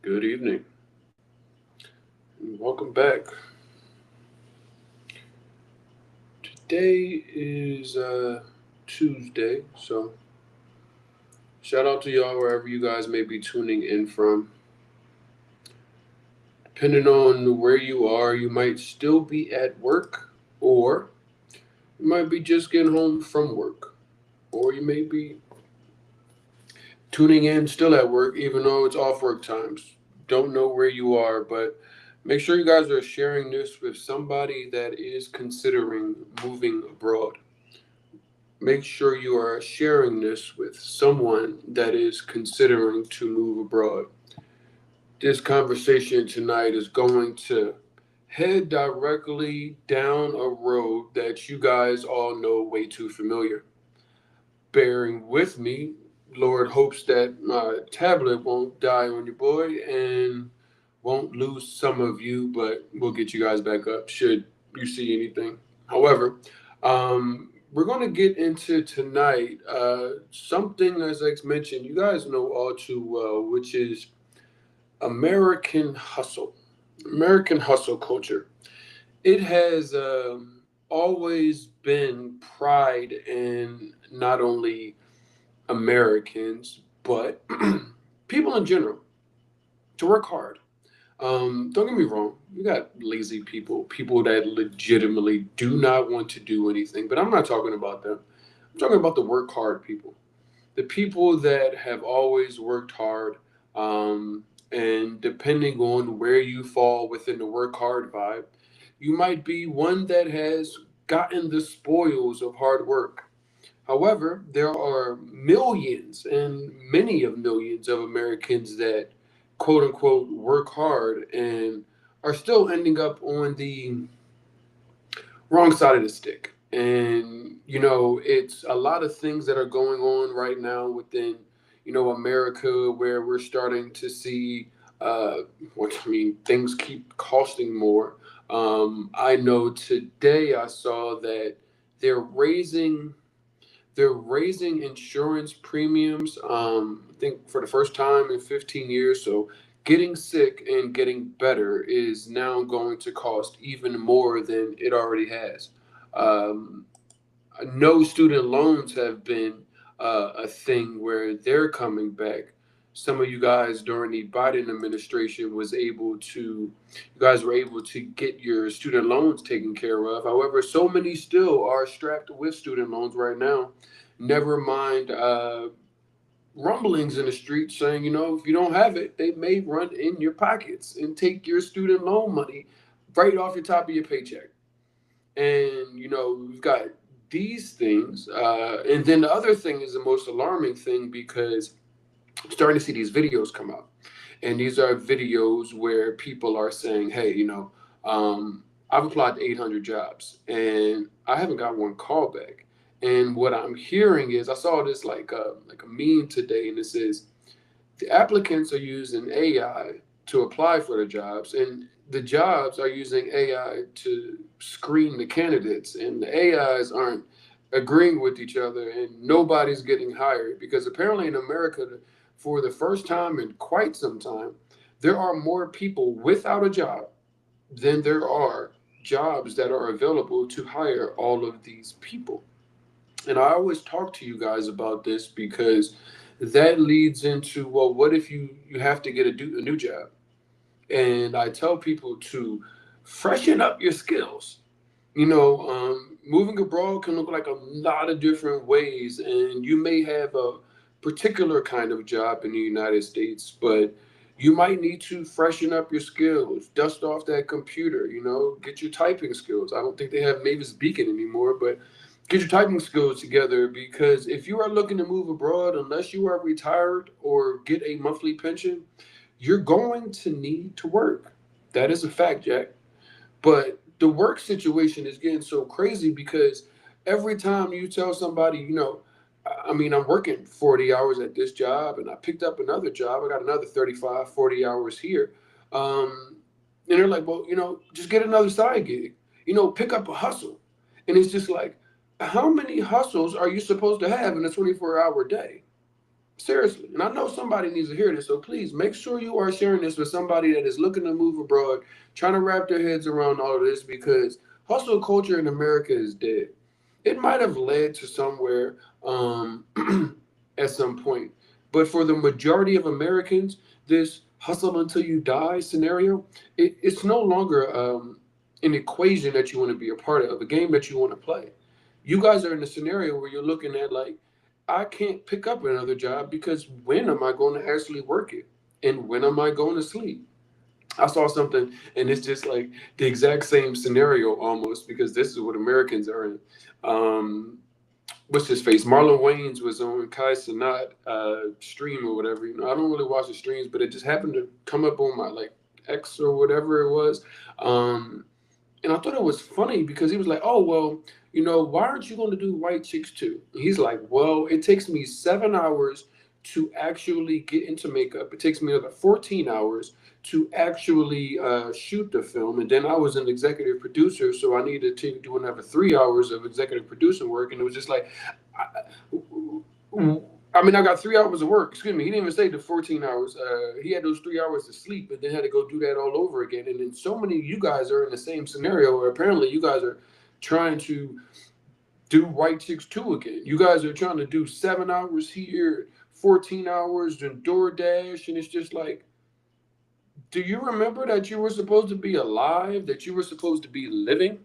Good evening. Welcome back. Today is Tuesday, so shout out to y'all wherever you guys may be tuning in from. Depending on where you are, you might still be at work, or you might be just getting home from work, or you may be tuning in still at work, even though it's off work times. Don't know where you are, but make sure you guys are sharing this with somebody that is considering moving abroad. Make sure you are sharing this with someone that is considering to move abroad. This conversation tonight is going to head directly down a road that you guys all know way too familiar. Bearing with me, Lord hopes that my tablet won't die on your boy and won't lose some of you, but we'll get you guys back up should you see anything. However, we're going to get into tonight something, as I mentioned, you guys know all too well, which is American hustle. American hustle culture. It has always been pride in not only Americans, but people in general to work hard. Don't get me wrong, you got lazy people, people that legitimately do not want to do anything, but I'm not talking about them. I'm talking about the work hard people, the people that have always worked hard. And depending on where you fall within the work hard vibe, you might be one that has gotten the spoils of hard work. However, there are millions and many of millions of Americans that quote unquote work hard and are still ending up on the wrong side of the stick. And, it's a lot of things that are going on right now within, America where we're starting to see, uh, things keep costing more. I know today I saw that they're raising they're raising insurance premiums, I think for the first time in 15 years. So getting sick and getting better is now going to cost even more than it already has. Um, no student loans have been a thing where they're coming back. Some of you guys during the Biden administration you guys were able to get your student loans taken care of. However, so many still are strapped with student loans right now. Never mind rumblings in the street saying, if you don't have it, they may run in your pockets and take your student loan money right off the top of your paycheck. And we've got these things, and then the other thing is the most alarming thing because I'm starting to see these videos come out, and these are videos where people are saying, "Hey, I've applied to 800 jobs, and I haven't got one call back." And what I'm hearing is, I saw this like a meme today, and it says the applicants are using AI to apply for the jobs, and the jobs are using AI to screen the candidates, and the AIs aren't agreeing with each other, and nobody's getting hired because apparently in America, for the first time in quite some time, there are more people without a job than there are jobs that are available to hire all of these people. And I always talk to you guys about this because that leads into, well, what if you have to get a new job? And I tell people to freshen up your skills. Moving abroad can look like a lot of different ways, and you may have a particular kind of job in the United States, but you might need to freshen up your skills, dust off that computer, get your typing skills. I don't think they have Mavis Beacon anymore, but get your typing skills together because if you are looking to move abroad, unless you are retired or get a monthly pension, you're going to need to work. That is a fact, Jack. But the work situation is getting so crazy because every time you tell somebody, I'm working 40 hours at this job and I picked up another job, I got another 35, 40 hours here. Um, and they're like, well, just get another side gig, pick up a hustle. And it's just like, how many hustles are you supposed to have in a 24-hour day? Seriously. And I know somebody needs to hear this, so please make sure you are sharing this with somebody that is looking to move abroad, trying to wrap their heads around all of this, because hustle culture in America is dead. It might have led to somewhere at some point, but for the majority of Americans, this hustle until you die scenario, it's no longer an equation that you want to be a part of, a game that you want to play. You guys are in a scenario where you're looking at like, I can't pick up another job because when am I going to actually work it? And when am I going to sleep? I saw something, and it's just like the exact same scenario almost, because this is what Americans are in. Um, what's his face? Marlon Wayans was on Kai Cenat stream or whatever. You know, I don't really watch the streams, but it just happened to come up on my like X or whatever it was. Um, and I thought it was funny because he was like, "Oh well, you know, why aren't you going to do White Chicks too?" And he's like, "Well, it takes me 7 hours to actually get into makeup. It takes me another 14 hours to actually shoot the film, and then I was an executive producer, so I needed to do another 3 hours of executive producer work." And it was just like, I mean, I got 3 hours of work. Excuse me. He didn't even say the 14 hours. He had those 3 hours to sleep, and then had to go do that all over again. And then so many of you guys are in the same scenario where apparently you guys are trying to do White Chicks 2 again. You guys are trying to do 7 hours here, 14 hours, then DoorDash. And it's just like, do you remember that you were supposed to be alive, that you were supposed to be living?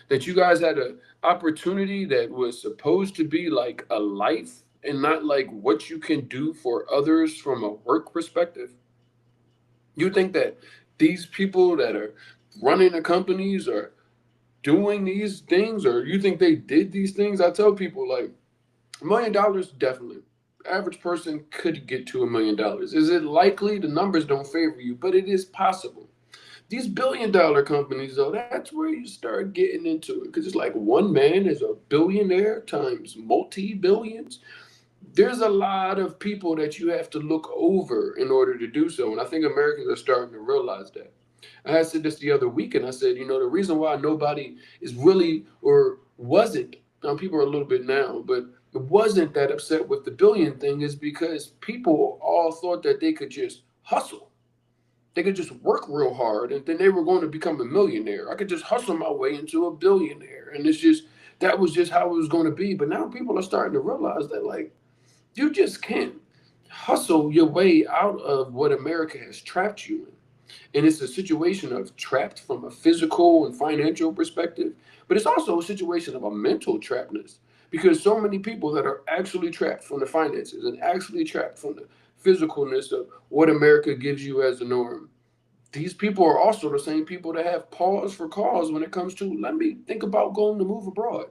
That you guys had an opportunity that was supposed to be like a life and not like what you can do for others from a work perspective? You think that these people that are running the companies are doing these things, or you think they did these things? I tell people like $1 million, definitely. Average person could get to $1 million. Is it likely? The numbers don't favor you, but it is possible. These $1 billion companies, though, that's where you start getting into it, because it's like one man is a billionaire times multi billions. There's a lot of people that you have to look over in order to do so. And I think Americans are starting to realize that. I said this the other week, and I said, you know, the reason why nobody is really or wasn't, people are a little bit now, but it wasn't that upset with the billion thing is because people all thought that they could just hustle. They could just work real hard and then they were going to become a millionaire. I could just hustle my way into a billionaire. And it's just, that was just how it was going to be. But now people are starting to realize that, like, you just can't hustle your way out of what America has trapped you in. And it's a situation of trapped from a physical and financial perspective, but it's also a situation of a mental trappedness, because so many people that are actually trapped from the finances and actually trapped from the physicalness of what America gives you as a norm. These people are also the same people that have pause for cause when it comes to, let me think about going to move abroad.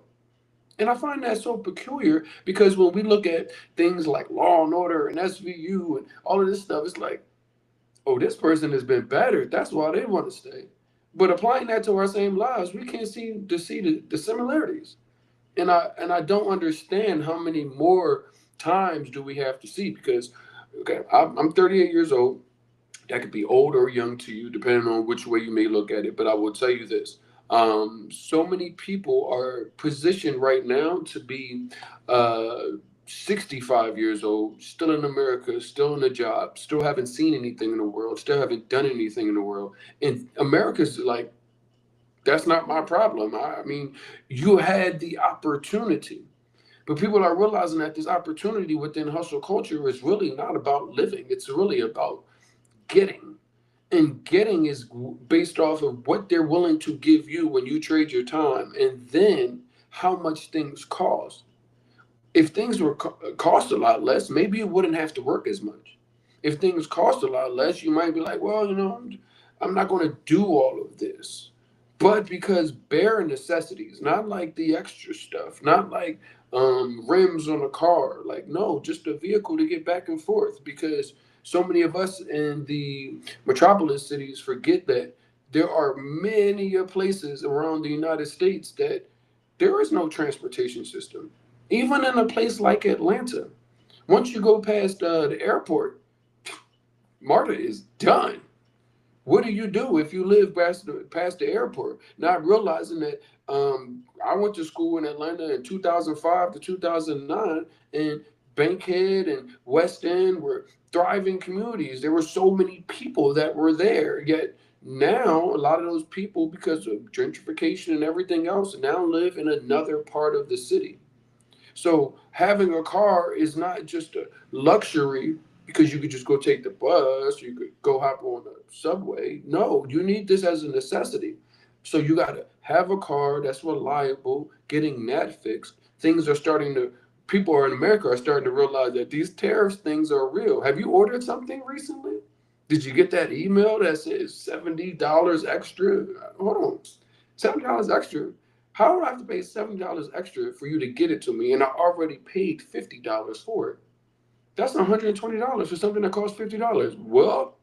And I find that so peculiar because when we look at things like Law and Order and SVU and all of this stuff, it's like, oh, this person has been battered. That's why they want to stay. But applying that to our same lives, we can't seem to see the similarities. And I don't understand how many more times do we have to see, because okay, I'm 38 years old. That could be old or young to you, depending on which way you may look at it. But I will tell you this. So many people are positioned right now to be uh, 65 years old, still in America, still in a job, still haven't seen anything in the world, still haven't done anything in the world. And America's like, that's not my problem. I mean, you had the opportunity. But people are realizing that this opportunity within hustle culture is really not about living. It's really about getting. And getting is based off of what they're willing to give you when you trade your time, and then how much things cost. If things were cost a lot less, maybe you wouldn't have to work as much. If things cost a lot less, you might be like, well, you know, I'm not going to do all of this. But because bare necessities, not like the extra stuff, not like rims on a car, like no, just a vehicle to get back and forth. Because so many of us in the metropolis cities forget that there are many places around the United States that there is no transportation system. Even in a place like Atlanta, once you go past the airport, Marta is done. What do you do if you live past the airport? Not realizing that I went to school in Atlanta in 2005 to 2009, and Bankhead and West End were thriving communities. There were so many people that were there. Yet now, a lot of those people, because of gentrification and everything else, now live in another part of the city. So having a car is not just a luxury because you could just go take the bus, you could go hop on the subway. No, you need this as a necessity. So you got to have a car that's reliable, getting that fixed. Things are starting to, people in America are starting to realize that these tariffs things are real. Have you ordered something recently? Did you get that email that says $70 extra? Hold on. $70 extra? How would I have to pay $70 extra for you to get it to me, and I already paid $50 for it? That's $120 for something that costs $50. Well,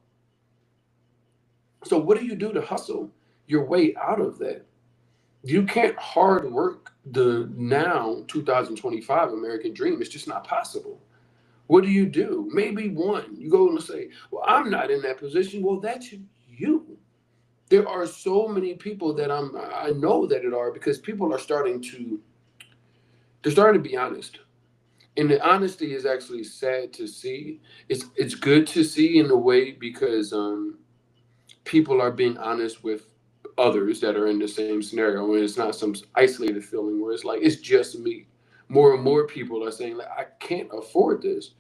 so what do you do to hustle your way out of that? You can't hard work the now 2025 American dream. It's just not possible. What do you do? Maybe one, you go and say, well, I'm not in that position. Well, that's you. There are so many people that I know that it are because people are starting to they're starting to be honest. And the honesty is actually sad to see. It's good to see in a way because people are being honest with others that are in the same scenario, and it's not some isolated feeling where it's like it's just me. More and more people are saying like I can't afford this.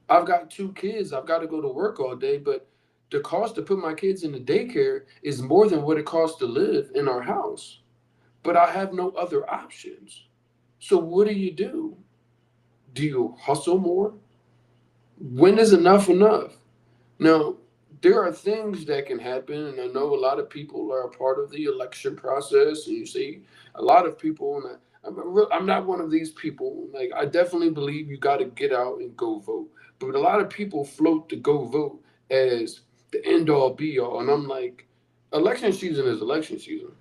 I've got two kids. I've got to go to work all day, but the cost to put my kids in the daycare is more than what it costs to live in our house. But I have no other options. So what do you do? Do you hustle more? When is enough enough? Now, there are things that can happen, and I know a lot of people are a part of the election process, and you see a lot of people, and I'm not one of these people. Like, I definitely believe you got to get out and go vote. But a lot of people float to go vote as the end all be all, and I'm like, election season is election season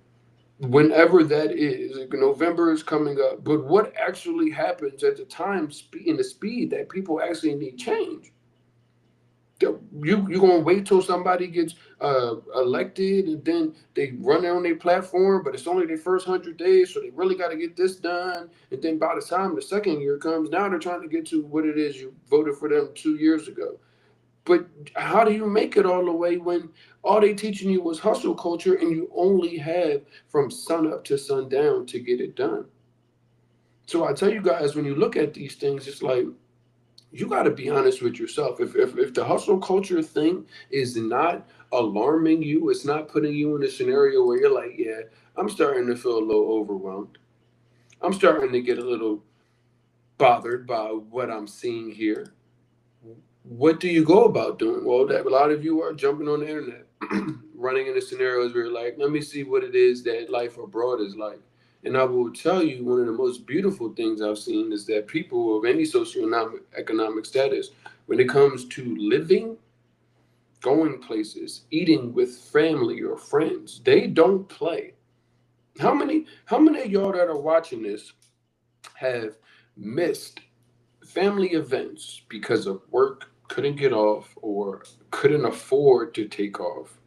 whenever that is. Like, November is coming up, but what actually happens at the time and the speed that people actually need change? You gonna wait till somebody gets elected and then they run on their platform, but it's only their first 100 days, so they really got to get this done. And then by the time the second year comes, now they're trying to get to what it is you voted for them 2 years ago. But how do you make it all the way when all they teaching you was hustle culture and you only have from sun up to sundown to get it done? So I tell you guys, when you look at these things, it's like you got to be honest with yourself. If the hustle culture thing is not alarming you, it's not putting you in a scenario where you're like, yeah, I'm starting to feel a little overwhelmed. I'm starting to get a little bothered by what I'm seeing here. What do you go about doing? Well, that a lot of you are jumping on the internet, running into scenarios where you're like, let me see what it is that life abroad is like. And I will tell you, one of the most beautiful things I've seen is that people of any socioeconomic economic status, when it comes to living, going places, eating with family or friends, they don't play. How many of y'all that are watching this have missed family events because of work, couldn't get off, or couldn't afford to take off?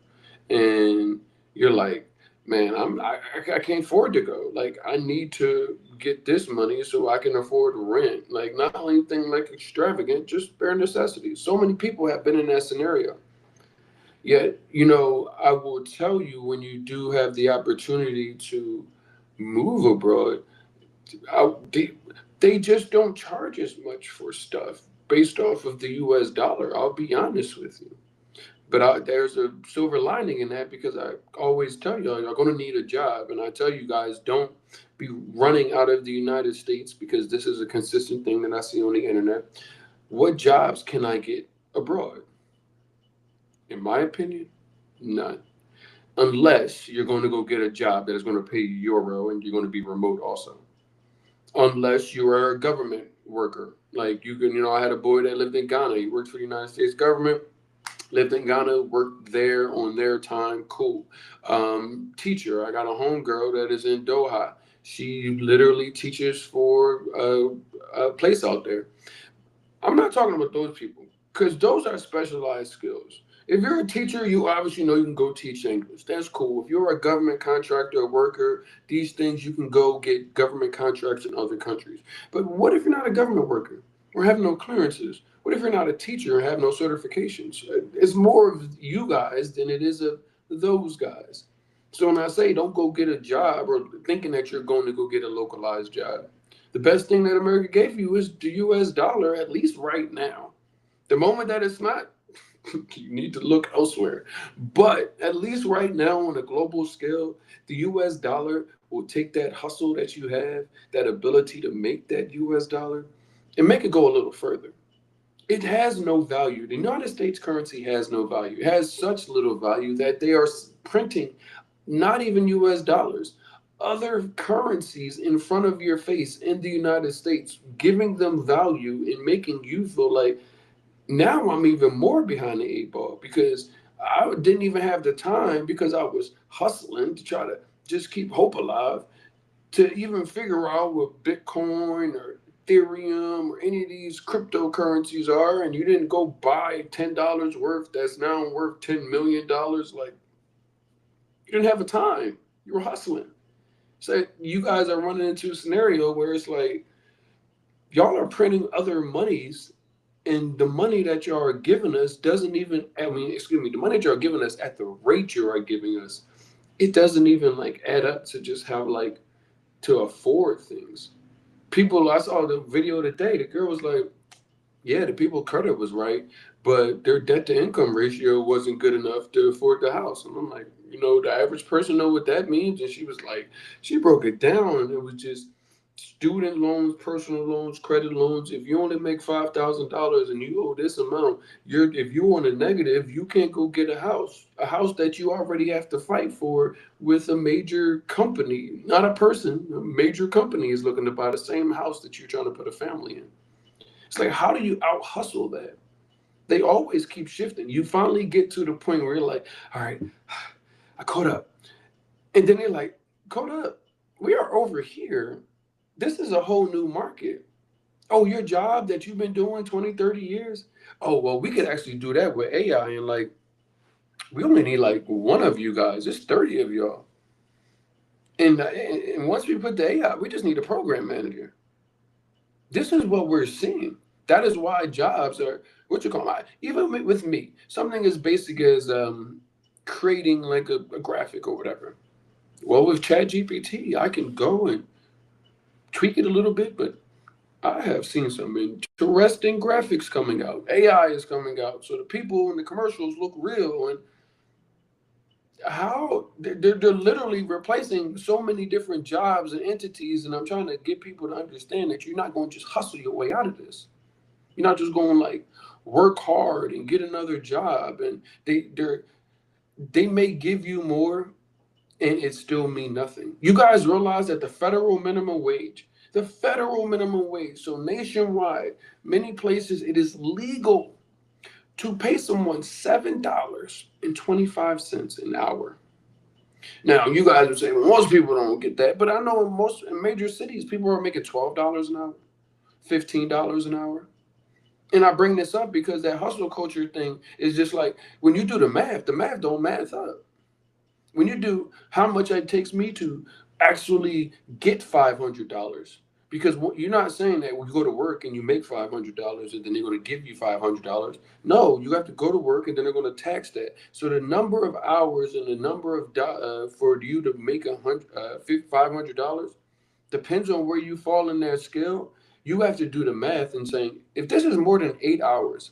And you're like, man, I can't afford to go. Like, I need to get this money so I can afford rent. Like, not anything like extravagant, just bare necessities. So many people have been in that scenario. Yet, I will tell you, when you do have the opportunity to move abroad, they just don't charge as much for stuff based off of the US dollar. I'll be honest with you. But there's a silver lining in that because I always tell y'all, you're going to need a job. And I tell you guys, don't be running out of the United States because this is a consistent thing that I see on the internet. What jobs can I get abroad? In my opinion, none. Unless you're going to go get a job that is going to pay you euro and you're going to be remote also. Unless you are a government worker. Like you can, I had a boy that lived in Ghana. He worked for the United States government, lived in Ghana, worked there on their time. Cool. Teacher, I got a homegirl that is in Doha. She literally teaches for a place out there. I'm not talking about those people because those are specialized skills. If you're a teacher, you obviously know you can go teach English. That's cool. If you're a government contractor or worker, these things you can go get government contracts in other countries. But what if you're not a government worker? or have no clearances? What if you're not a teacher and have no certifications? It's more of you guys than it is of those guys. So when I say don't go get a job or thinking that you're going to go get a localized job, the best thing that America gave you is the US dollar, at least right now. The moment that it's not, you need to look elsewhere. But at least right now, on a global scale, the US dollar will take that hustle that you have, that ability to make that US dollar, and make it go a little further. It has no value. The United States currency has no value. It has such little value that they are printing not even US dollars, other currencies in front of your face in the United States, giving them value and making you feel like now I'm even more behind the eight ball because I didn't even have the time because I was hustling to try to just keep hope alive to even figure out what Bitcoin or Ethereum or any of these cryptocurrencies are, and you didn't go buy $10 worth that's now worth $10 million. Like you didn't have the time. You were hustling. So you guys are running into a scenario where it's like y'all are printing other monies, and the money that y'all are giving us doesn't even, I mean, excuse me, the money that y'all are giving us at the rate you are giving us, it doesn't even like add up to just have like to afford things. People, I saw the video today, the girl was like, yeah, the people credit was right, but their debt to income ratio wasn't good enough to afford the house. And I'm like, the average person know what that means. And she was like, she broke it down, and it was just student loans, personal loans, credit loans. If you only make $5,000 and you owe this amount, if you're on a negative, you can't go get a house that you already have to fight for with a major company, not a person. A major company is looking to buy the same house that you're trying to put a family in. It's like, how do you out hustle that? They always keep shifting. You finally get to the point where you're like, all right, I caught up. And then they're like, caught up. We are over here. This is a whole new market. Oh, your job that you've been doing 20, 30 years? Oh, well, we could actually do that with AI. And like, we only need like one of you guys. It's 30 of y'all. And once we put the AI, we just need a program manager. This is what we're seeing. That is why jobs are what you call it. Even with me, something as basic as creating like a graphic or whatever. Well, with ChatGPT, I can go and tweak it a little bit, but I have seen some interesting graphics coming out. AI is coming out, so the people in the commercials look real. And how they're literally replacing so many different jobs and entities. And I'm trying to get people to understand that you're not going to just hustle your way out of this. You're not just going like work hard and get another job, and they may give you more, and it still mean nothing. You guys realize that the federal minimum wage, so nationwide, many places it is legal to pay someone $7.25 an hour. Now you guys are saying, well, most people don't get that, but I know in major cities people are making $12 an hour, $15 an hour. And I bring this up because that hustle culture thing is just like when you do the math don't math up. When you do how much it takes me to actually get $500, because you're not saying that when you go to work and you make $500 and then they're going to give you $500. No, you have to go to work and then they're going to tax that. So the number of hours and the number of for you to make $500 depends on where you fall in that scale. You have to do the math and saying, if this is more than 8 hours,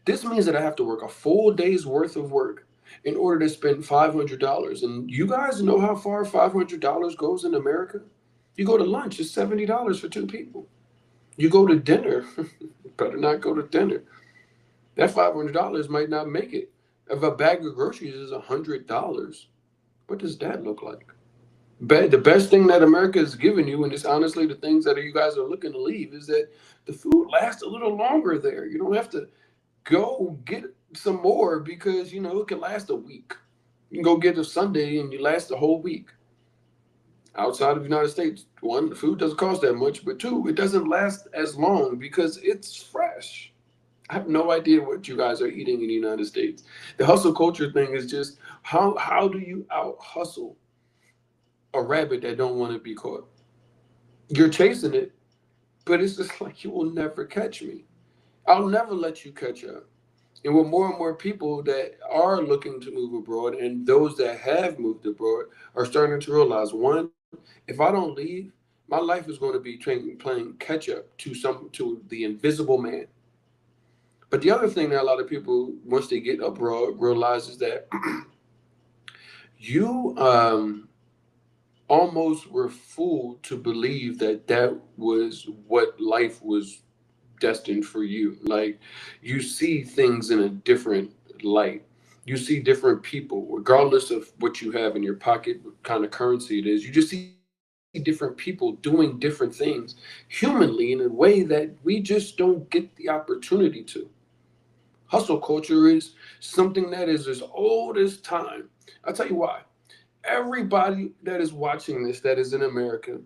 this means that I have to work a full day's worth of work in order to spend $500. And you guys know how far $500 goes in America? You go to lunch, it's $70 for two people. You go to dinner, better not go to dinner. That $500 might not make it. If a bag of groceries is $100, what does that look like? The best thing that America has given you, and it's honestly the things that you guys are looking to leave, is that the food lasts a little longer there. You don't have to go get some more because it can last a week. You can go get a Sunday and you last the whole week. Outside of the United States, one, the food doesn't cost that much, but two, it doesn't last as long because it's fresh. I have no idea what you guys are eating in the United States. The hustle culture thing is just how do you out hustle a rabbit that don't want to be caught? You're chasing it, But it's just like you will never catch me. I'll never let you catch up. And with more and more people that are looking to move abroad and those that have moved abroad are starting to realize, one, if I don't leave, my life is going to be playing catch up to the invisible man. But the other thing that a lot of people, once they get abroad, realize is that you almost were fooled to believe that that was what life was destined for you. Like, you see things in a different light. You see different people, regardless of what you have in your pocket, what kind of currency it is. You just see different people doing different things humanly in a way that we just don't get the opportunity to. Hustle culture is something that is as old as time. I'll tell you why. Everybody that is watching this that is in America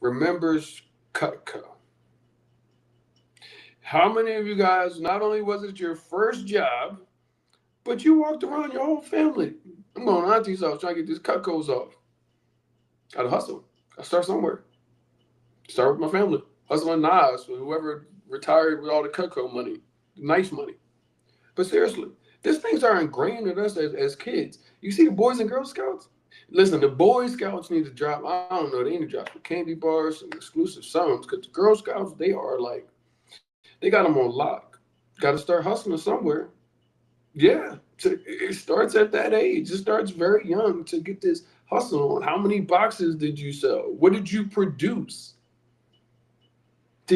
remembers Cutco. How many of you guys, not only was it your first job, but you walked around your whole family? I'm going to auntie's house trying to get these Cutcos off. Gotta hustle. Gotta start somewhere. Start with my family. Hustling Nas, or whoever retired with all the Cutco money, nice money. But seriously, these things are ingrained in us as kids. You see the Boys and Girl Scouts? Listen, the Boy Scouts need to drop, I don't know, they need to drop some candy bars, some exclusive songs, because the Girl Scouts, they are like, they got them on lock. Got to start hustling somewhere. Yeah, it starts at that age. It starts very young to get this hustle on. How many boxes did you sell? What did you produce?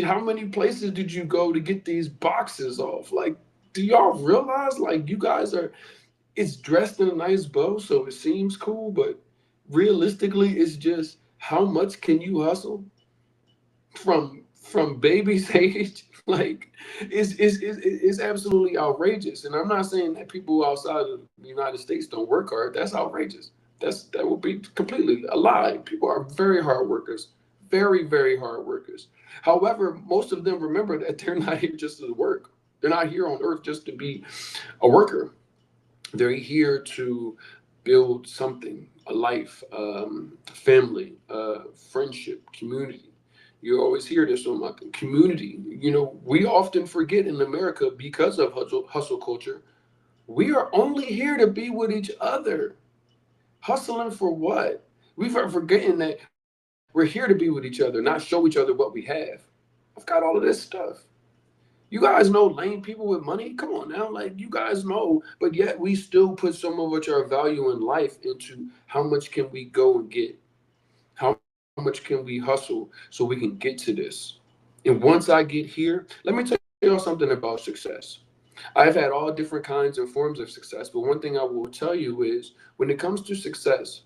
How many places did you go to get these boxes off? Like, do y'all realize, like, you guys are, it's dressed in a nice bow, so it seems cool, but realistically, it's just how much can you hustle from baby's age? Like, it's absolutely outrageous. And I'm not saying that people outside of the United States don't work hard. That's outrageous. That would be completely a lie. People are very hard workers, very, very hard workers. However, most of them remember that they're not here just to work. They're not here on earth just to be a worker. They're here to build something, a life, family, friendship, community. You always hear this on my community. You know, we often forget in America because of hustle culture, we are only here to be with each other. Hustling for what? We've forgetting that we're here to be with each other, not show each other what we have. I've got all of this stuff. You guys know lame people with money? Come on now. Like, you guys know, but yet we still put so much of our value in life into how much can we go and get? How much can we hustle so we can get to this? And once I get here, let me tell y'all something about success. I've had all different kinds and forms of success, but one thing I will tell you is when it comes to success,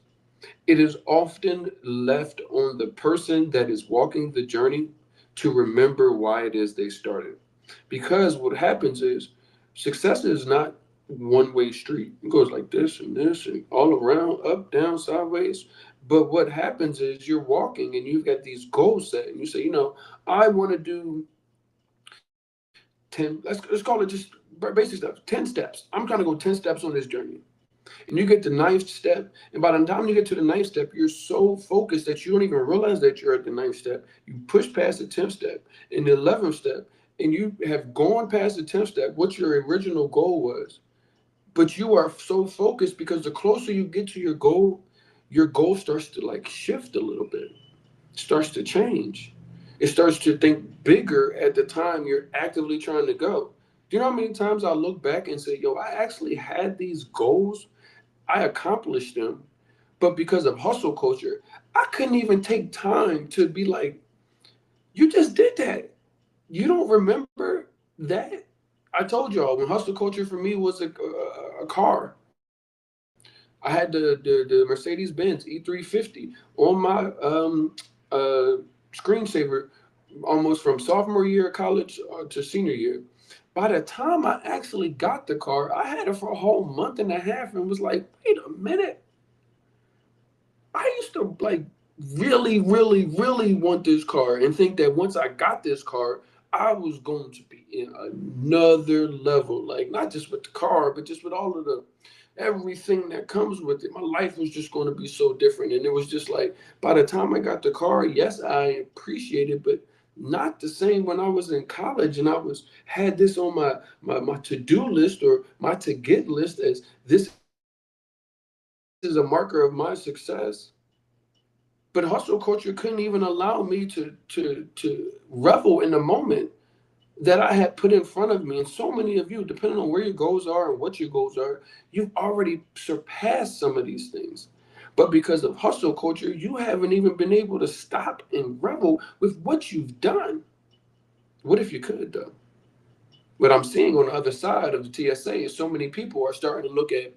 it is often left on the person that is walking the journey to remember why it is they started. Because what happens is success is not one way street. It goes like this and all around, up, down, sideways. But what happens is you're walking and you've got these goals set, and you say, I want to do 10, let's call it just basic steps, 10 steps. I'm trying to go 10 steps on this journey. And you get the ninth step, and by the time you get to the ninth step, you're so focused that you don't even realize that you're at the ninth step. You push past the 10th step and the 11th step, and you have gone past the 10th step, what your original goal was. But you are so focused because the closer you get to your goal starts to like shift a little bit, starts to change. It starts to think bigger at the time you're actively trying to go. Do you know how many times I look back and say, yo, I actually had these goals, I accomplished them, but because of hustle culture, I couldn't even take time to be like, you just did that. You don't remember that? I told y'all when hustle culture for me was a car. I had the Mercedes Benz E350 on my uh, screensaver almost from sophomore year of college to senior year. By the time I actually got the car, I had it for a whole month and a half and was like, wait a minute. I used to like really, really, really want this car and think that once I got this car, I was going to be in another level. Like, not just with the car, but just with all of the everything that comes with it. My life was just going to be so different. And it was just like, by the time I got the car, yes, I appreciate it, but Not the same when I was in college and I was had this on my to-do list or my to-get list as this is a marker of my success. But hustle culture couldn't even allow me to revel in the moment that I had put in front of me. And so many of you, depending on where your goals are and what your goals are, you've already surpassed some of these things. But because of hustle culture, you haven't even been able to stop and revel with what you've done. What if you could, though? What I'm seeing on the other side of the TSA is so many people are starting to look at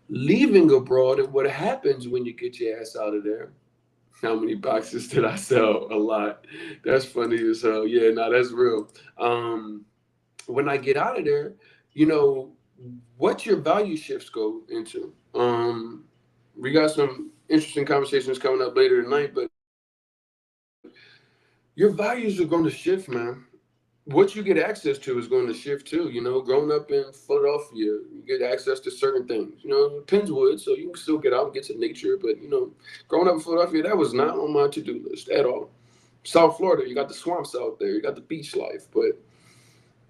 leaving abroad and what happens when you get your ass out of there. How many boxes did I sell? A lot. That's funny as hell. Yeah, no, that's real. Um, when I get out of there, you know, what your value shifts go into. We got some interesting conversations coming up later tonight, but your values are going to shift, man. What you get access to is going to shift too. You know, growing up in Philadelphia, you get access to certain things. You know, Pennswood, so you can still get out and get to nature. But you know, growing up in Philadelphia, that was not on my to-do list at all. South Florida, you got the swamps out there, you got the beach life, but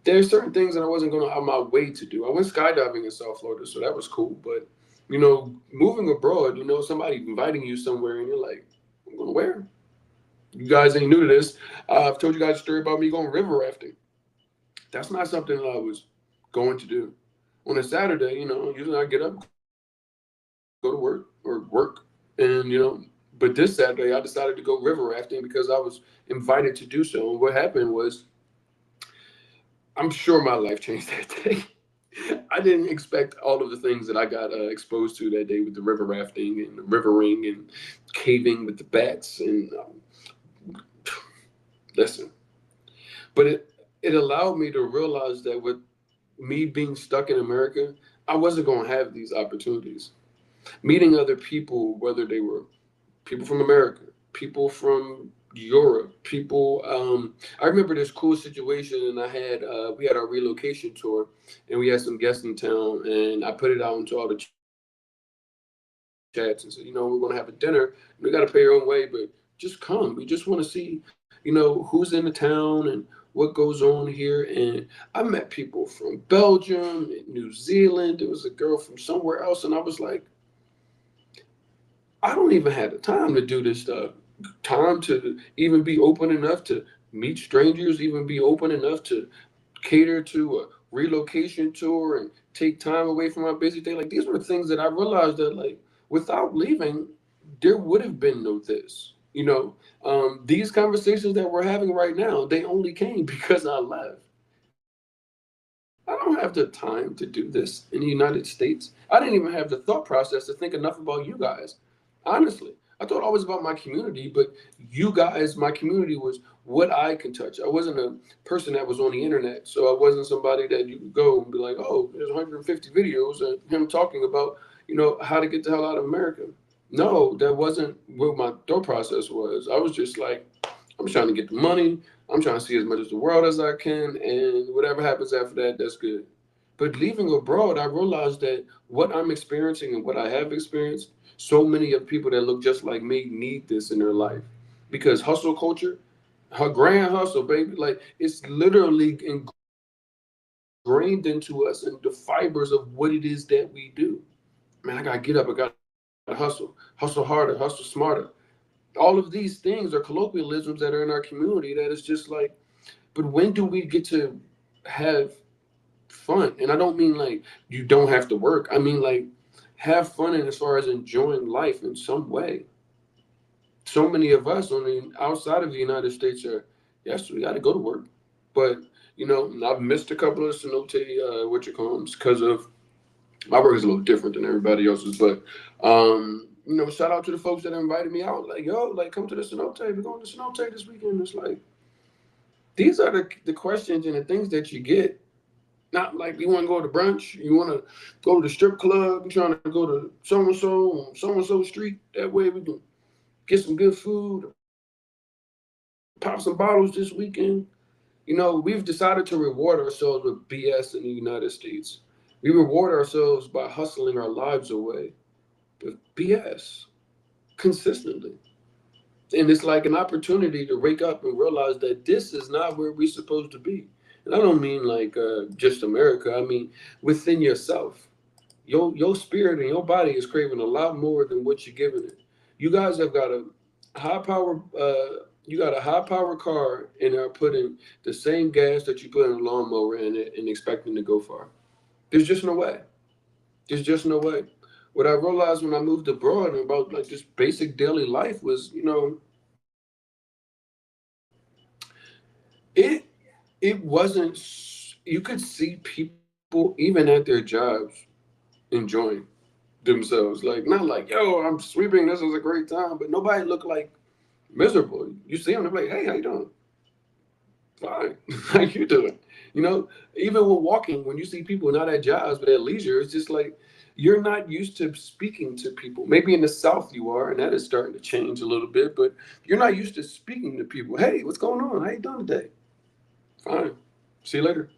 there's certain things that I wasn't going to out my way to do. I went skydiving in South Florida, so that was cool. But you know, moving abroad, you know, somebody inviting you somewhere, and you're like, I'm going to where? You guys ain't new to this. I've told you guys a story about me going river rafting. That's not something that I was going to do. On a Saturday, you know, usually I get up, go to work, and you know, but this Saturday I decided to go river rafting because I was invited to do so. And what happened was, I'm sure my life changed that day. I didn't expect all of the things that I got exposed to that day with the river rafting and the rivering and caving with the bats. And listen, but it allowed me to realize that with me being stuck in America, I wasn't going to have these opportunities. Meeting other people, whether they were people from America, people from Europe, people. I remember this cool situation, and we had our relocation tour, and we had some guests in town, and I put it out into all the chats and said, you know, we're going to have a dinner. We got to pay your own way, but just come. We just want to see, who's in the town and what goes on here. And I met people from Belgium, and New Zealand. There was a girl from somewhere else, and I was like, I don't even have the time to do this stuff. Time to even be open enough to meet strangers, even be open enough to cater to a relocation tour and take time away from my busy day. Like these were things that I realized that like without leaving, there would have been no this. You know, these conversations that we're having right now, they only came because I left. I don't have the time to do this in the United States. I didn't even have the thought process to think enough about you guys. Honestly, I thought always about my community, but you guys, my community was what I can touch. I wasn't a person that was on the internet, so I wasn't somebody that you could go and be like, oh, there's 150 videos of him talking about, how to get the hell out of America. No, that wasn't what my thought process was. I was just like, I'm trying to get the money. I'm trying to see as much of the world as I can, and whatever happens after that, that's good. But leaving abroad, I realized that what I'm experiencing and what I have experienced, so many of people that look just like me need this in their life. Because hustle culture, her grand hustle, baby, like it's literally ingrained into us and the fibers of what it is that we do. Man, I gotta get up, I gotta hustle harder, hustle smarter. All of these things are colloquialisms that are in our community that is just like, but when do we get to have fun? And I don't mean like you don't have to work. I mean like have fun in as far as enjoying life in some way. So many of us on the outside of the United States are, yes, we got to go to work, but I've missed a couple of cenote what you call them because of my work is a little different than everybody else's. But shout out to the folks that invited me out. Like yo, like come to the cenote. We're going to cenote this weekend. It's like these are the questions and the things that you get. Not like you want to go to brunch, you want to go to the strip club, you're trying to go to so and so street. That way we can get some good food, pop some bottles this weekend. We've decided to reward ourselves with BS in the United States. We reward ourselves by hustling our lives away with BS consistently. And it's like an opportunity to wake up and realize that this is not where we're supposed to be. And I don't mean like just America. I mean within yourself. Your spirit and your body is craving a lot more than what you're giving it. You guys have got a high power. You got a high power car and are putting the same gas that you put in a lawnmower in it and expecting to go far. There's just no way. There's just no way. What I realized when I moved abroad and about like just basic daily life was, it it wasn't. You could see people even at their jobs enjoying themselves. Like not like, yo, I'm sweeping. This is a great time, but nobody looked like miserable. You see them, they're like, hey, how you doing? Fine. How you doing? You know, even when walking, when you see people not at jobs but at leisure, it's just like you're not used to speaking to people. Maybe in the South you are, and that is starting to change a little bit, but you're not used to speaking to people. Hey, what's going on? How you doing today? Fine. See you later.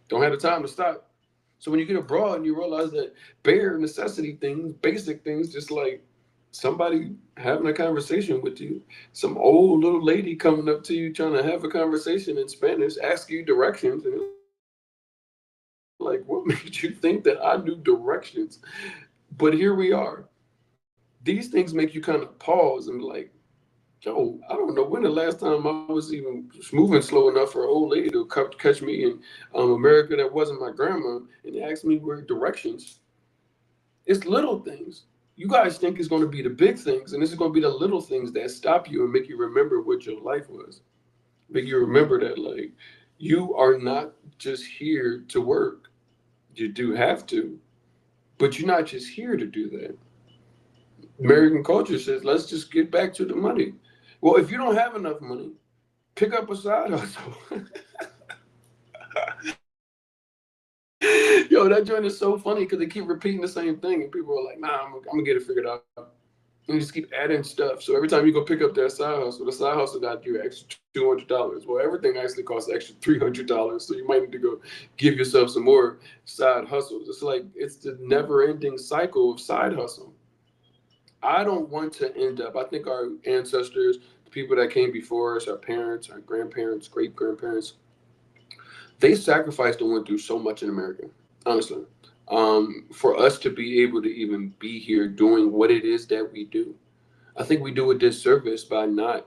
Don't have the time to stop. So when you get abroad and you realize that bare necessity things, basic things, just like somebody having a conversation with you, some old little lady coming up to you trying to have a conversation in Spanish, ask you directions, and you're like, what made you think that I knew directions? But here we are. These things make you kind of pause and be like, yo, I don't know when the last time I was even moving slow enough for an old lady to catch me in America that wasn't my grandma and ask me where directions. It's little things. You guys think it's going to be the big things, and this is going to be the little things that stop you and make you remember what your life was. Make you remember that, like, you are not just here to work. You do have to, but you're not just here to do that. American culture says, let's just get back to the money. Well, if you don't have enough money, pick up a side hustle. Yo, that joint is so funny because they keep repeating the same thing, and people are like, "Nah, I'm gonna get it figured out." And you just keep adding stuff. So every time you go pick up that side hustle, the side hustle got you extra $200. Well, everything actually costs extra $300. So you might need to go give yourself some more side hustles. It's like it's the never-ending cycle of side hustle. I don't want to end up. I think our ancestors, the people that came before us, our parents, our grandparents, great grandparents, they sacrificed and went through so much in America, honestly, for us to be able to even be here doing what it is that we do. I think we do a disservice by not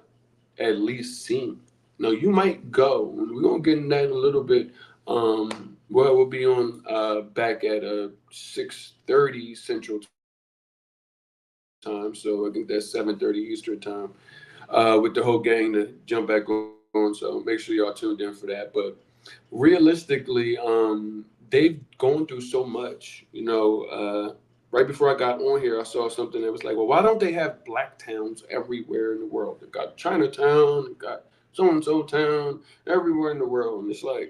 at least seeing. Now, you might go, and we're going to get in that in a little bit. Well, we'll be on back at 6:30 Central Time, so I think that's 7:30 Eastern Time. With the whole gang to jump back on. So make sure y'all tuned in for that. But realistically, they've gone through so much. Right before I got on here, I saw something that was like, well, why don't they have black towns everywhere in the world? They've got Chinatown, they've got so and so town everywhere in the world. And it's like,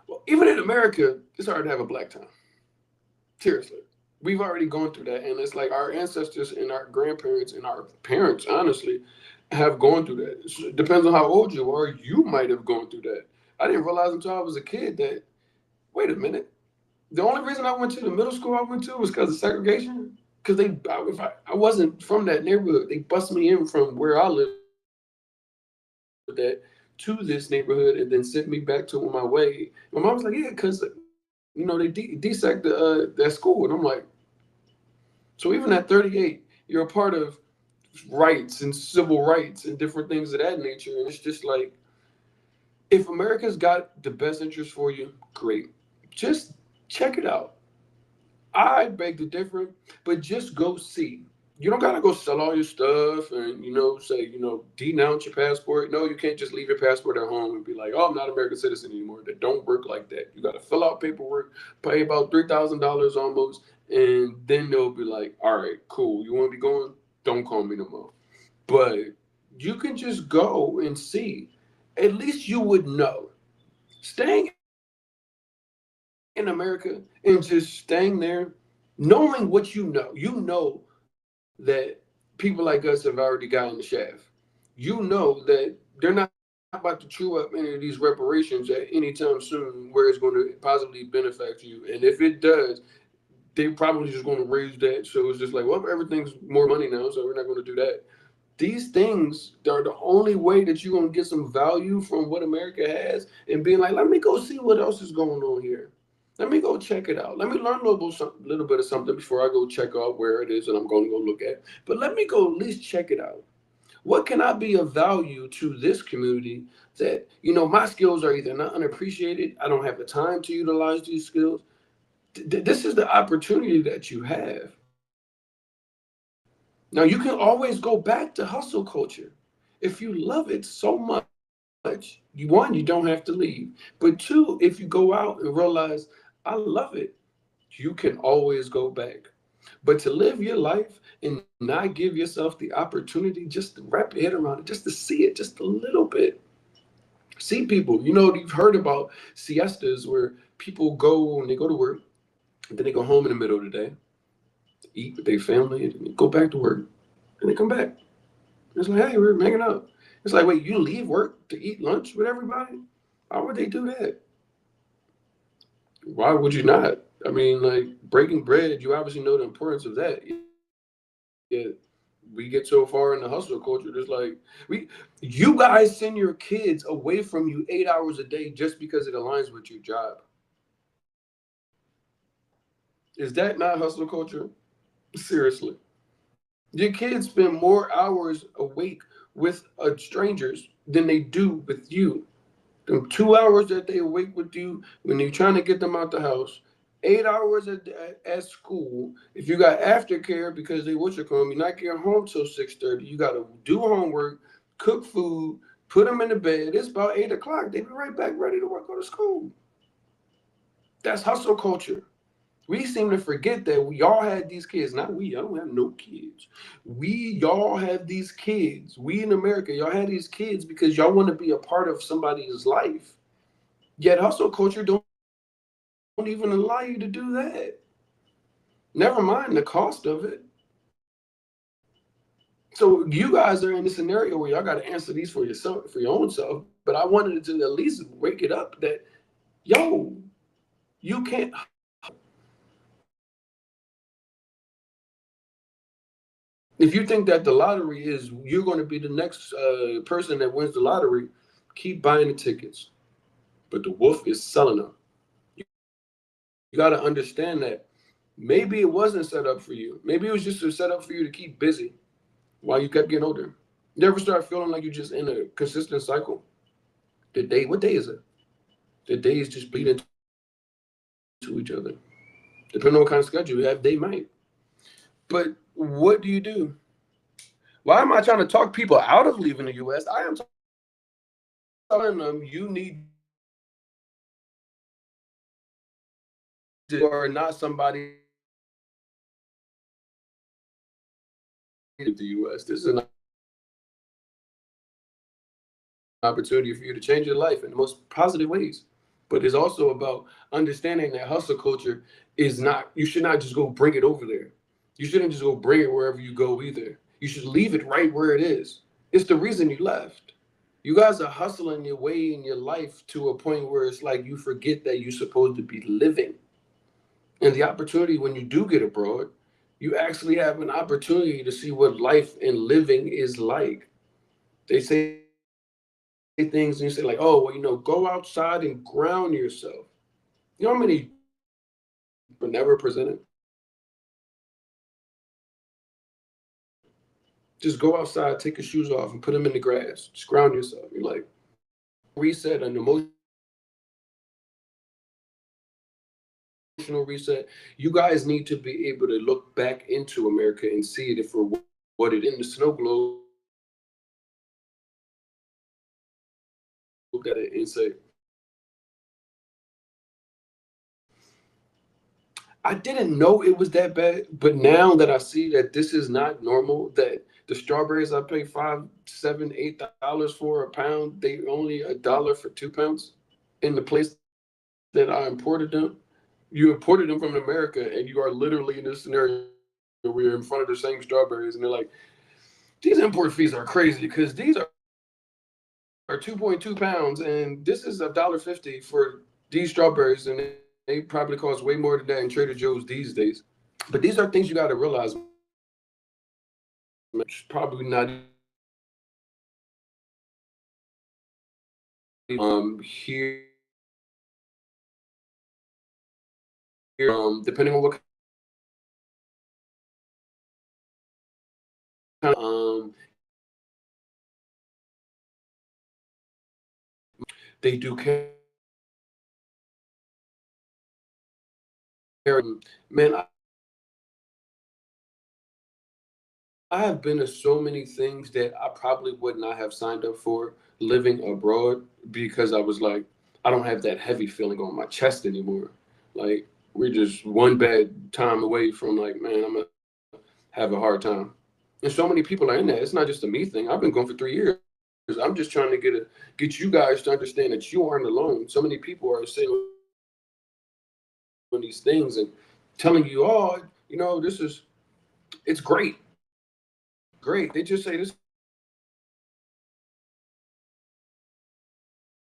well, even in America, it's hard to have a black town. Seriously. We've already gone through that. And it's like our ancestors and our grandparents and our parents, honestly, have gone through that. It depends on how old you are. You might have gone through that. I didn't realize until I was a kid that, wait a minute, the only reason I went to the middle school I went to was because of segregation. Because I wasn't from that neighborhood. They bust me in from where I lived at to this neighborhood and then sent me back to on my way. My mom was like, yeah, because they desect that school, and I'm like, so even at 38, you're a part of rights and civil rights and different things of that nature, and it's just like, if America's got the best interest for you, great. Just check it out. I beg to differ, but just go see. You don't gotta go sell all your stuff and say denounce your passport. No, you can't just leave your passport at home and be like, oh, I'm not an American citizen anymore. That don't work like that. You gotta fill out paperwork, pay about $3,000 almost, and then they'll be like, all right, cool. You want to be going? Don't call me no more. But you can just go and see. At least you would know. Staying in America and just staying there, knowing what you know that people like us have already gotten the shaft. You know that they're not about to chew up any of these reparations at any time soon where it's going to positively benefit you. And if it does, they probably just going to raise that. So it's just like, well, everything's more money now, so we're not going to do that. These things are the only way that you're gonna get some value from what America has, and being like, let me go see what else is going on here. Let me go check it out. Let me learn little bit of something before I go check out where it is that I'm going to go look at. But let me go at least check it out. What can I be of value to this community that, my skills are either not unappreciated, I don't have the time to utilize these skills. This is the opportunity that you have. Now, you can always go back to hustle culture. If you love it so much, you don't have to leave. But two, if you go out and realize, I love it, you can always go back. But to live your life and not give yourself the opportunity just to wrap your head around it, just to see it just a little bit. See people, you've heard about siestas where people go and they go to work, and then they go home in the middle of the day, eat with their family, and then go back to work, and they come back. It's like, hey, we're hanging out. It's like, wait, you leave work to eat lunch with everybody? Why would they do that? Why would you not? I mean, like breaking bread, you obviously know the importance of that. Yeah, we get so far in the hustle culture, there's like you guys send your kids away from you 8 hours a day just because it aligns with your job. Is that not hustle culture? Seriously. Your kids spend more hours awake with strangers than they do with you. Them 2 hours that they awake with you when you're trying to get them out the house, 8 hours at school. If you got aftercare because they what you call you're not getting home till 6:30. You got to do homework, cook food, put them in the bed. It's about 8 o'clock. They be right back ready to work, go to school. That's hustle culture. We seem to forget that we all had these kids. Not we. I don't have no kids. Y'all have these kids. We in America, y'all had these kids because y'all want to be a part of somebody's life. Yet hustle culture don't even allow you to do that. Never mind the cost of it. So you guys are in a scenario where y'all got to answer these for yourself, for your own self. But I wanted to at least wake it up that, yo, you can't. If you think that the lottery is you're going to be the next person that wins the lottery, keep buying the tickets. But the wolf is selling them. You got to understand that maybe it wasn't set up for you. Maybe it was just a set up for you to keep busy while you kept getting older. You ever start feeling like you're just in a consistent cycle? What day is it? The days just bleed into each other. Depending on what kind of schedule you have, they might. But what do you do? Why am I trying to talk people out of leaving the U.S.? I am telling them you need to, or not somebody in the U.S. This is an opportunity for you to change your life in the most positive ways. But it's also about understanding that hustle culture is not, you should not just go bring it over there. You shouldn't just go bring it wherever you go either. You should leave it right where it is. It's the reason you left. You guys are hustling your way in your life to a point where it's like you forget that you're supposed to be living. And the opportunity when you do get abroad, you actually have an opportunity to see what life and living is like. They say things and you say like, oh, well, go outside and ground yourself. You know how many but never presented? Just go outside, take your shoes off, and put them in the grass. Just ground yourself. You're like reset, an emotional reset. You guys need to be able to look back into America and see it for what it is. In the snow globe at it and say, I didn't know it was that bad, but now that I see that this is not normal, that the strawberries I pay $5, $7, $8 for a pound, they only $1 for 2 pounds. In the place that I imported them, you imported them from America, and you are literally in this scenario where you're in front of the same strawberries, and they're like, these import fees are crazy because these are 2.2 pounds, and this is $1.50 for these strawberries, and they probably cost way more than that in Trader Joe's these days. But these are things you got to realize. It's probably not here, depending on what kind of, they do carry, man, I have been to so many things that I probably would not have signed up for living abroad because I was like, I don't have that heavy feeling on my chest anymore. Like, we're just one bad time away from like, man, I'm gonna have a hard time. And so many people are in that. It's not just a me thing. I've been going for 3 years. I'm just trying to get you guys to understand that you aren't alone. So many people are saying these things and telling you, oh, this is it's great, great. They just say this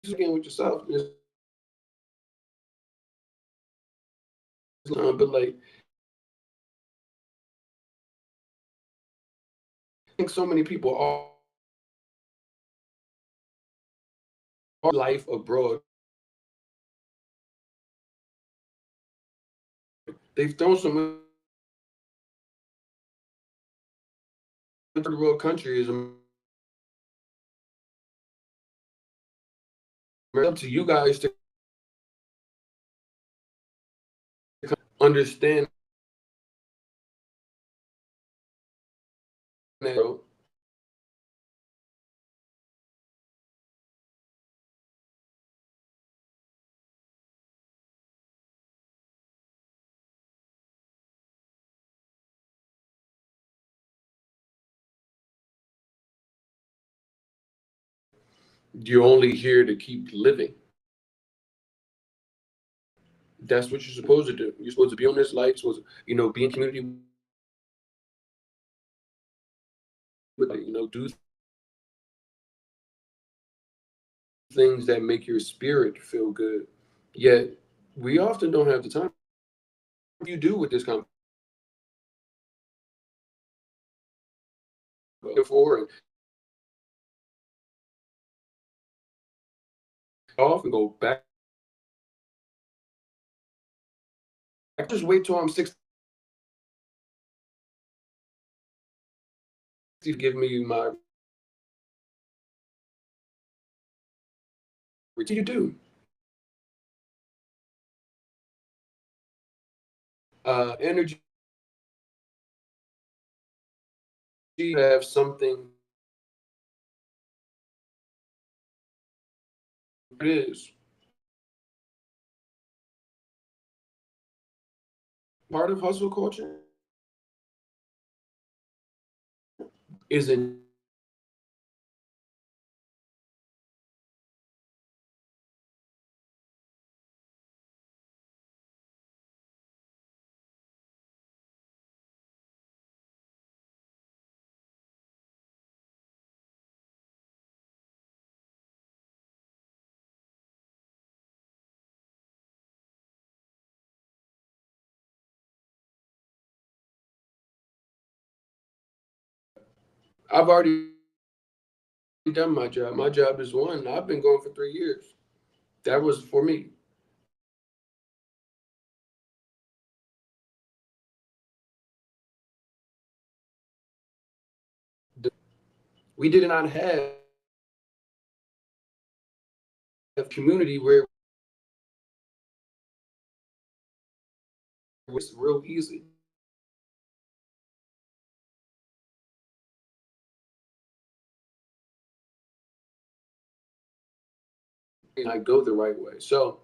again with yourself. But like, I think so many people are life abroad. They've thrown some third world countries. Up to you guys to understand that you're only here to keep living. That's what you're supposed to do. You're supposed to be on this life. You're supposed to, be in community with, do things that make your spirit feel good. Yet we often don't have the time. What do you do with this kind of for and off and go back? I just wait till I'm 60 to give me my. What do you do? Energy, have something. It is part of hustle culture. Isn't I've already done my job. My job is one. I've been going for 3 years. That was for me. We did not have a community where it was real easy. And I go the right way. So